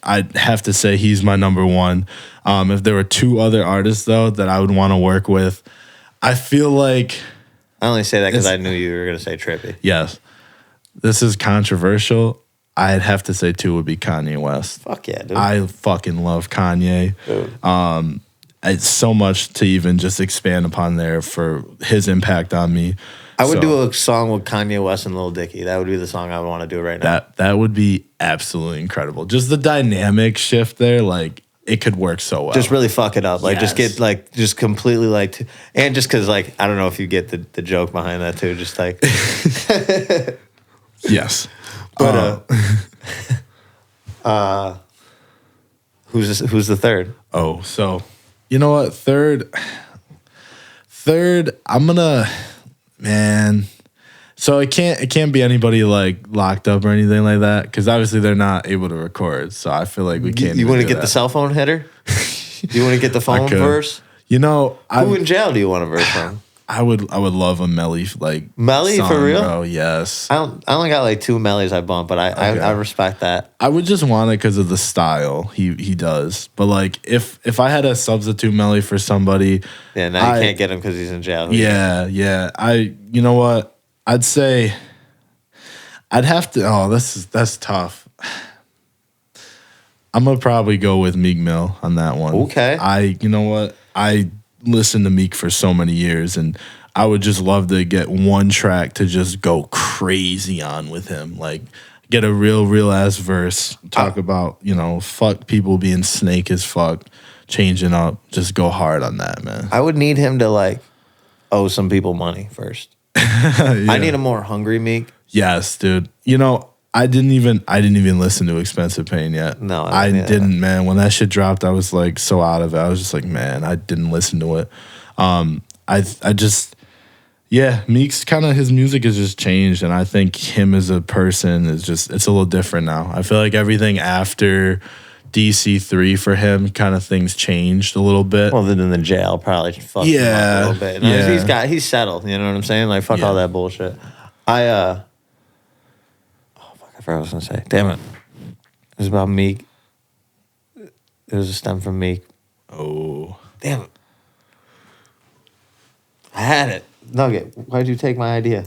I'd have to say he's my number one. If there were 2 other artists, though, that I would want to work with, I feel like... I only say that because I knew you were going to say Trippy. Yes. This is controversial. I'd have to say 2 would be Kanye West. Fuck yeah, dude. I fucking love Kanye. Dude. It's so much to even just expand upon there for his impact on me. I would do a song with Kanye West and Lil Dicky. That would be the song I would want to do right now. That would be absolutely incredible. Just the dynamic shift there, like it could work so well. Just really fuck it up. Like just get like just completely like and just because like I don't know if you get the joke behind that too. Just like yes, but who's the third? Oh, so you know what? Third, I'm gonna. Man, so it can't be anybody like locked up or anything like that because obviously they're not able to record. So I feel like we can't. You want to get the cell phone hitter? You want to get the phone verse? You know, who in jail do you want a verse from? I would love a Melly like Melly song, for real. Bro, yes. I only got like 2 Mellys I bump, but I respect that. I would just want it because of the style he does. But like if I had a substitute Melly for somebody, yeah, now you can't get him because he's in jail. Yeah. You know what? I'd say I'd have to. Oh, that's tough. I'm gonna probably go with Meek Mill on that one. Okay. You know what? I listened to Meek for so many years, and I would just love to get one track to just go crazy on with him. Like, get a real ass verse, talk about, fuck people being snake as fuck, changing up, just go hard on that, man. I would need him to, like, owe some people money first. Yeah. I need a more hungry Meek. Yes, dude. I didn't even listen to Expensive Pain yet. No, I didn't, man. When that shit dropped, I was like so out of it. I was just like, man, I didn't listen to it. Meek's kind of, his music has just changed, and I think him as a person it's a little different now. I feel like everything after DC3 for him, kind of things changed a little bit. Well, then in the jail probably fucked him up a little bit. No, he's settled. You know what I'm saying? Like fuck all that bullshit. I forgot what I was gonna say. Damn it. It was about Meek. It was a stem from Meek. Oh. Damn it. I had it. Nugget, why'd you take my idea?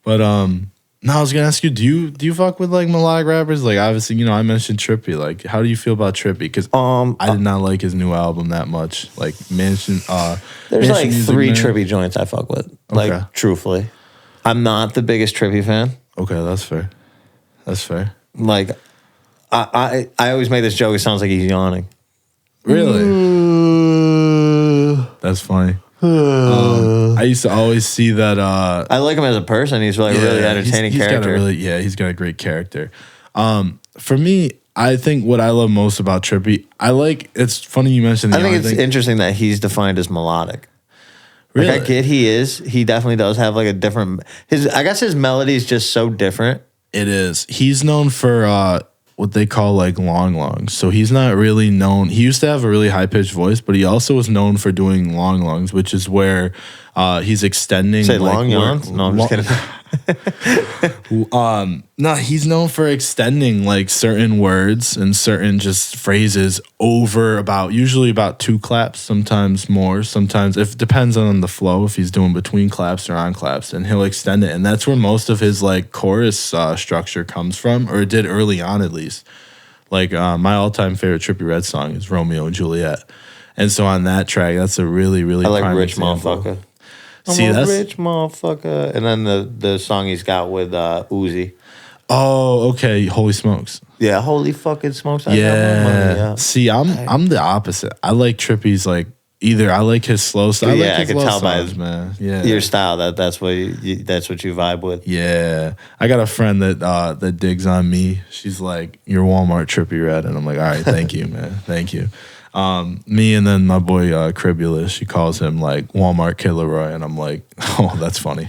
But no, I was gonna ask you, do you fuck with like melodic rappers? Like obviously, I mentioned Trippy. Like, how do you feel about Trippy? Because I did not like his new album that much. Like there's like 3 Trippy joints I fuck with. Like truthfully. I'm not the biggest Trippy fan. Okay, that's fair. Like, I always make this joke. It sounds like he's yawning. Really? That's funny. I used to always see that. I like him as a person. He's like really entertaining character. He's got a great character. For me, I think what I love most about Trippy, it's funny you mentioned the I think young it's thing. interesting that he's defined as melodic. Really? Like I get he definitely does have like a different, I guess his melody is just so different. It is. He's known for what they call like longs. So he's not really known. He used to have a really high pitched voice, but he also was known for doing longs, which is where he's extending. Say like, long yawns? No, I'm just kidding. No, he's known for extending like certain words and certain just phrases over usually about 2 claps, sometimes more, sometimes it depends on the flow, if he's doing between claps or on claps, and he'll extend it. And that's where most of his like chorus structure comes from, or it did early on at least. Like my all-time favorite Trippie Redd song is Romeo and Juliet. And so on that track, that's a really, really I like prime Rich example. Motherfucker. See, I'm a that's rich motherfucker. And then the song he's got with Uzi. oh, okay. Holy smokes. Yeah, holy fucking smokes. I got my Yeah. money, yeah. See, I'm the opposite. I like Trippie's like either I like his slow style. I Yeah, like I his can love tell by songs, man. Yeah. Your style, that's what that's what you vibe with. Yeah. I got a friend that digs on me. She's like, "You're Walmart Trippie Redd," and I'm like, "All right, thank you, man. Thank you." Me and then my boy Cribulus, she calls him like Walmart Killer Roy, and I'm like, "Oh, that's funny."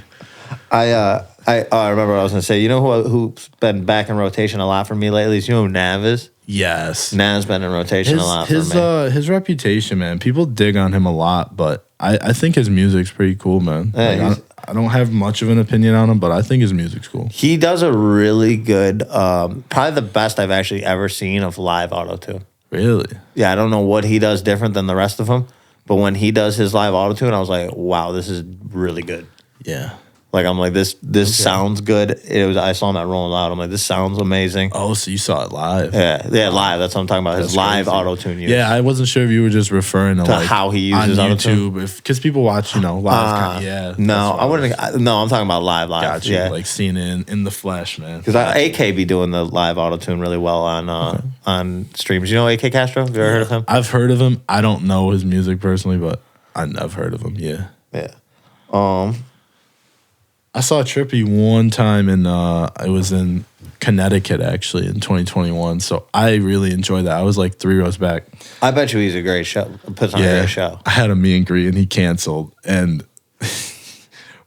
I remember what I was gonna say. You know who's been back in rotation a lot for me lately? You know who Nav is? Yes. Nav's been in rotation a lot for me. His reputation, man. People dig on him a lot, but I think his music's pretty cool, man. Yeah, Like, I don't have much of an opinion on him, but I think his music's cool. He does a really good, probably the best I've actually ever seen of live auto-tune. Really? Yeah, I don't know what he does different than the rest of them, but when he does his live auto-tune, I was like, wow, this is really good. Yeah. Like, I'm like, this sounds good. I saw him at Rolling Loud. I'm like, this sounds amazing. Oh, so you saw it live? Yeah, live. That's what I'm talking about. His That's live crazy. auto-tune use. Yeah, I wasn't sure if you were just referring to like how he uses on auto-tune. YouTube, because people watch, live. Yeah. No, that's I why wouldn't. No, I'm talking about live. Got you, Yeah. like seeing it in the flesh, man. Because AK be doing the live auto-tune really well on streams. You know AK Castro? Have you ever heard of him? I've heard of him. I don't know his music personally, but I've heard of him. Yeah. Yeah. I saw Trippie one time it was in Connecticut actually in 2021. So I really enjoyed that. I was like 3 rows back. I bet you he's a great show. Puts on a great show. I had a meet and greet and he canceled, and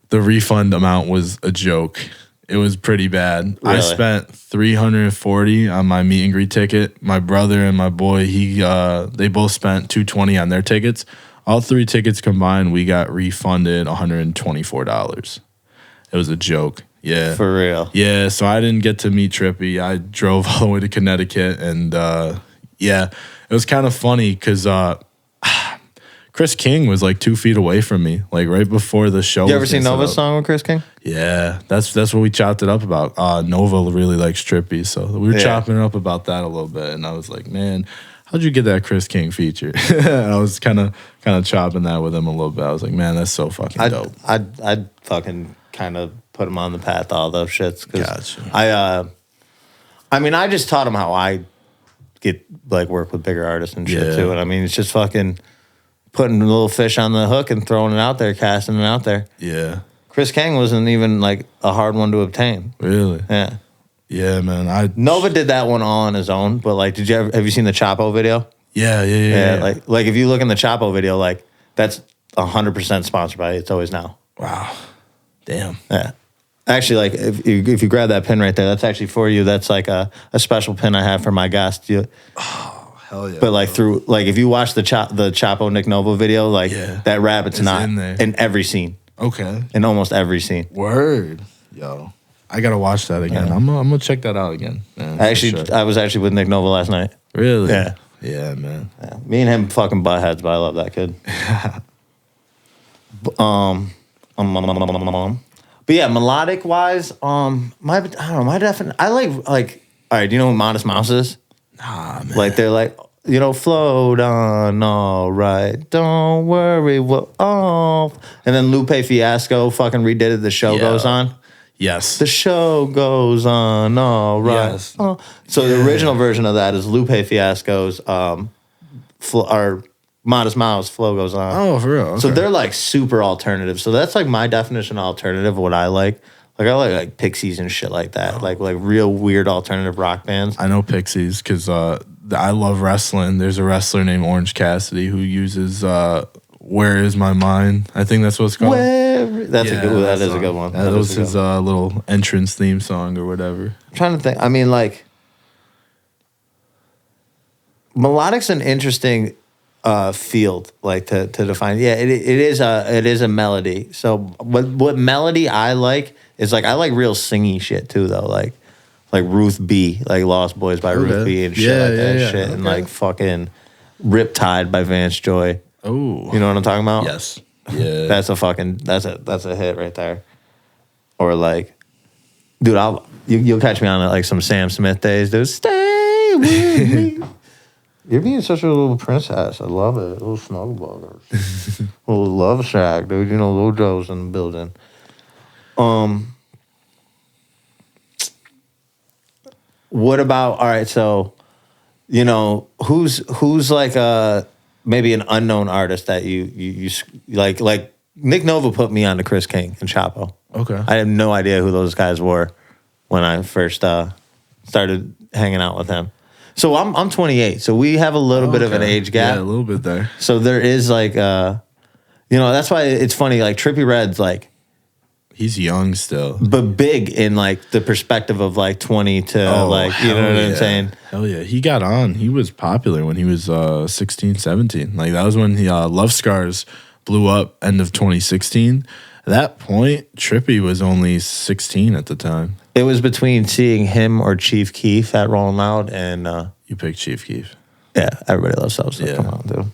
the refund amount was a joke. It was pretty bad. I Really? spent $340 on my meet and greet ticket. My brother and my boy, they both spent $220 on their tickets. All 3 tickets combined, we got refunded $124. It was a joke. Yeah. For real. Yeah, so I didn't get to meet Trippie. I drove all the way to Connecticut, and it was kind of funny because Chris King was like 2 feet away from me, like right before the show. You ever seen Nova's song with Chris King? Yeah, that's what we chopped it up about. Nova really likes Trippie, so we were chopping it up about that a little bit, and I was like, man, how'd you get that Chris King feature? I was kind of chopping that with him a little bit. I was like, man, that's so fucking dope. I'd fucking kind of put him on the path to all those shits. Gotcha. I mean, I just taught him how I get like work with bigger artists and shit too. And I mean, it's just fucking putting a little fish on the hook and throwing it out there, casting it out there. Yeah. Chris King wasn't even like a hard one to obtain. Really? Yeah. Yeah, man. Nova did that one all on his own, but like, have you seen the Chapo video? Yeah. Like if you look in the Chapo video, like that's 100% sponsored by It's Always Now. Wow. Damn. Yeah. Actually, like if you grab that pin right there, that's actually for you. That's like a special pin I have for my guest. Hell yeah. But like if you watch the Chapo Nick Novo video, like that rabbit's It's not in there. in every scene. Okay. In almost every scene. Word. Yo. I gotta watch that again. I'm gonna check that out again. Man, I was actually with Nick Novo last night. Really? Yeah. Yeah, man. Yeah. Me and him fucking butt heads, but I love that kid. But yeah, melodic wise, I like. All right, do you know who Modest Mouse is? Nah, man. Like they're like, float on, all right, don't worry, we're off. And then Lupe Fiasco fucking redid it. The show goes on. Yes. The show goes on, all right. Yes. So the original version of that is Lupe Fiasco's, or Modest Mouse, Flow Goes On. Oh, for real. Okay. So they're like super alternative. So that's like my definition of alternative, what I like. Like I like Pixies and shit like that. Like real weird alternative rock bands. I know Pixies because I love wrestling. There's a wrestler named Orange Cassidy who uses "Where Is My Mind." I think that's what it's called. That's a good. That is a good one. That was his little entrance theme song or whatever. I'm trying to think. I mean, like melodic's an interesting field, like to define. Yeah, it is a melody. So what melody I like is like I like real singy shit too though, like Ruth B, like Lost Boys by Ruth B and shit like that shit, and like fucking Riptide by Vance Joy. Oh, you know what I'm talking about? Yes. Yeah, that's a hit right there. Or like, dude, you'll catch me on like some Sam Smith days, dude. Stay with me. You're being such a little princess. I love it. Little snuggle buggers. Little love shack, dude. You know, LoJo's in the building. What about, all right, so, you know, who's like maybe an unknown artist that you like Nick Nova put me on to Chris King and Chapo. Okay. I had no idea who those guys were when I first started hanging out with him. So I'm 28, so we have a little bit of an age gap. Yeah, a little bit there. So there is like, you know, that's why it's funny. Like Trippie Redd's like, he's young still, but big in like the perspective of like 20 to like, you know what I'm saying? Hell yeah, he got on. He was popular when he was 16, 17. Like that was when he Love Scars blew up. End of 2016. At that point, Trippie was only 16 at the time. It was between seeing him or Chief Keef at Rolling Loud, and you picked Chief Keef. Yeah, everybody loves that stuff. Yeah. Come on, dude.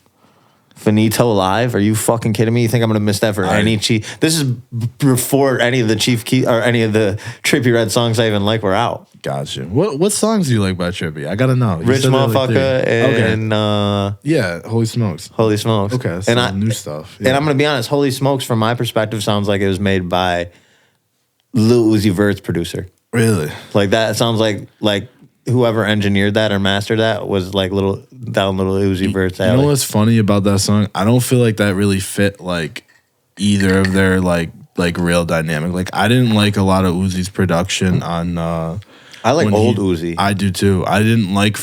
Finito Live? Are you fucking kidding me? You think I'm gonna miss that for any Chief? This is before any of the Chief Keef or any of the Trippie Redd songs I even like were out. Gotcha. What songs do you like by Trippie? I gotta know. Rich Motherfucker and yeah, Holy Smokes. Holy Smokes. Okay, so new stuff. Yeah. And I'm gonna be honest, Holy Smokes from my perspective sounds like it was made by Lil Uzi Vert's producer. Really? Like that sounds like whoever engineered that or mastered that was like little Uzi Vert's alley. You know what's funny about that song? I don't feel like that really fit like either of their like real dynamic. Like I didn't like a lot of Uzi's production on I like old Uzi. I do too. I didn't like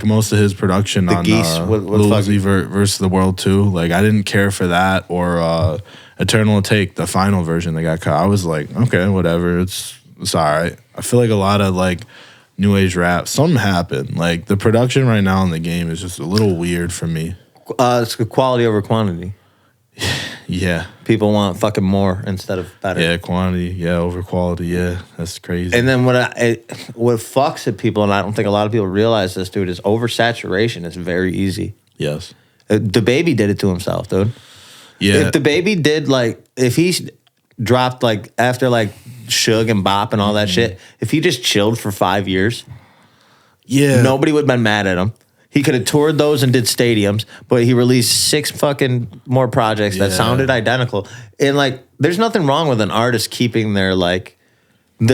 most of his production on Geese. Lil Uzi versus the World 2. Like I didn't care for that or Eternal Take, the final version that got cut. I was like, okay, whatever. It's all right. I feel like a lot of like new age rap, something happened. Like the production right now in the game is just a little weird for me. It's quality over quantity. Yeah. People want fucking more instead of better. Yeah, quantity, yeah, over quality, yeah. That's crazy. And then what fucks at people, and I don't think a lot of people realize this, dude, is oversaturation is very easy. Yes. The Baby did it to himself, dude. Yeah. If the Baby did if he dropped after Suge and Bop and all that shit, if he just chilled for 5 years, nobody would have been mad at him. He could have toured those and did stadiums, but he released 6 fucking more projects that sounded identical. And there's nothing wrong with an artist keeping their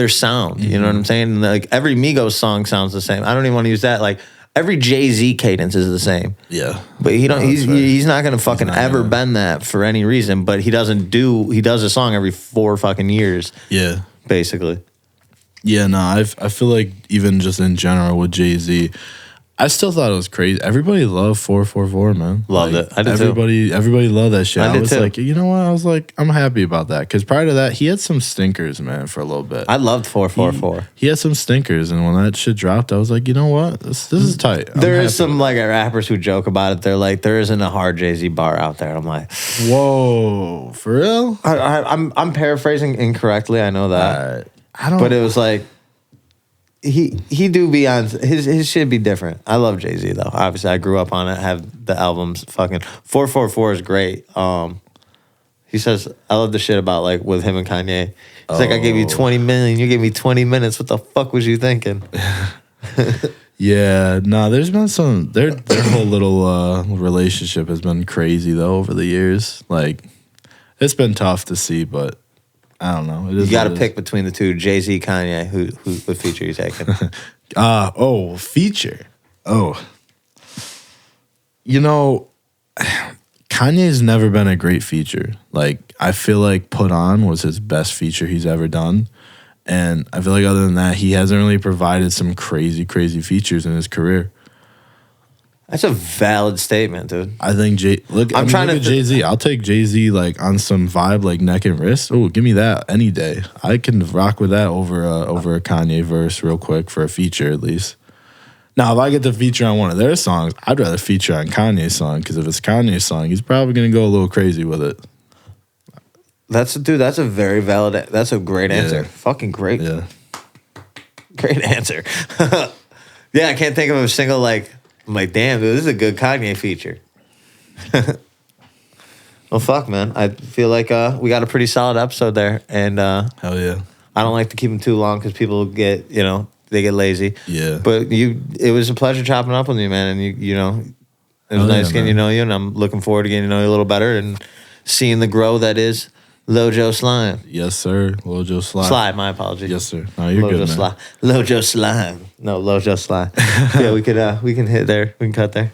sound. You know what I'm saying? Like every Migos song sounds the same. I don't even want to use that. Like every Jay-Z cadence is the same. Yeah. But he's not gonna fucking ever bend that for any reason. But he does a song every 4 fucking years. Yeah. Basically. Yeah, no, I feel like even just in general with Jay-Z, I still thought it was crazy. Everybody loved 444, man. Loved it. I did everybody loved that shit. I was too. like, you know what? I was like, I'm happy about that. Because prior to that, he had some stinkers, man, for a little bit. I loved 444. He had some stinkers, and when that shit dropped, I was like, you know what? This is tight. There is some rappers who joke about it. They're like, there isn't a hard Jay-Z bar out there. I'm like, whoa, for real? I'm paraphrasing incorrectly. I know that. I don't. But it was like, he do be on his shit be different. I love Jay-Z though. Obviously, I grew up on it. Have the albums. Fucking 444 is great. He says I love the shit about with him and Kanye. He's like, I gave you 20 million. You gave me 20 minutes. What the fuck was you thinking? Yeah, no. There's been some. Their whole little relationship has been crazy though over the years. Like, it's been tough to see, but. I don't know. You got to pick between the two, Jay-Z, Kanye. What feature you taking? Feature. Oh, you know, Kanye's never been a great feature. Like, I feel like Put On was his best feature he's ever done. And I feel like other than that, he hasn't really provided some crazy, crazy features in his career. That's a valid statement, dude. I think look at Jay-Z. I'll take Jay-Z like on some vibe like Neck and Wrist. Oh, give me that any day. I can rock with that over a Kanye verse real quick for a feature at least. Now, if I get to feature on one of their songs, I'd rather feature on Kanye's song because if it's Kanye's song, he's probably gonna go a little crazy with it. That's a very valid. That's a great answer. Fucking great. Yeah. Great answer. Yeah, I can't think of a single like. I'm like, damn, dude, this is a good Kanye feature. Well, fuck, man. I feel like we got a pretty solid episode there, and Hell yeah. I don't like to keep them too long because people get, they get lazy. Yeah. But it was a pleasure chopping up with you, man, and it was nice getting to know you, and I'm looking forward to getting to know you a little better and seeing the grow that is LoJo Slyy. Yes, sir. LoJo Slyy. Sly, my apologies. Yes, sir. No, you're good, man. LoJo Slyy. No, LoJo Slyy. Yeah, we can hit there. We can cut there.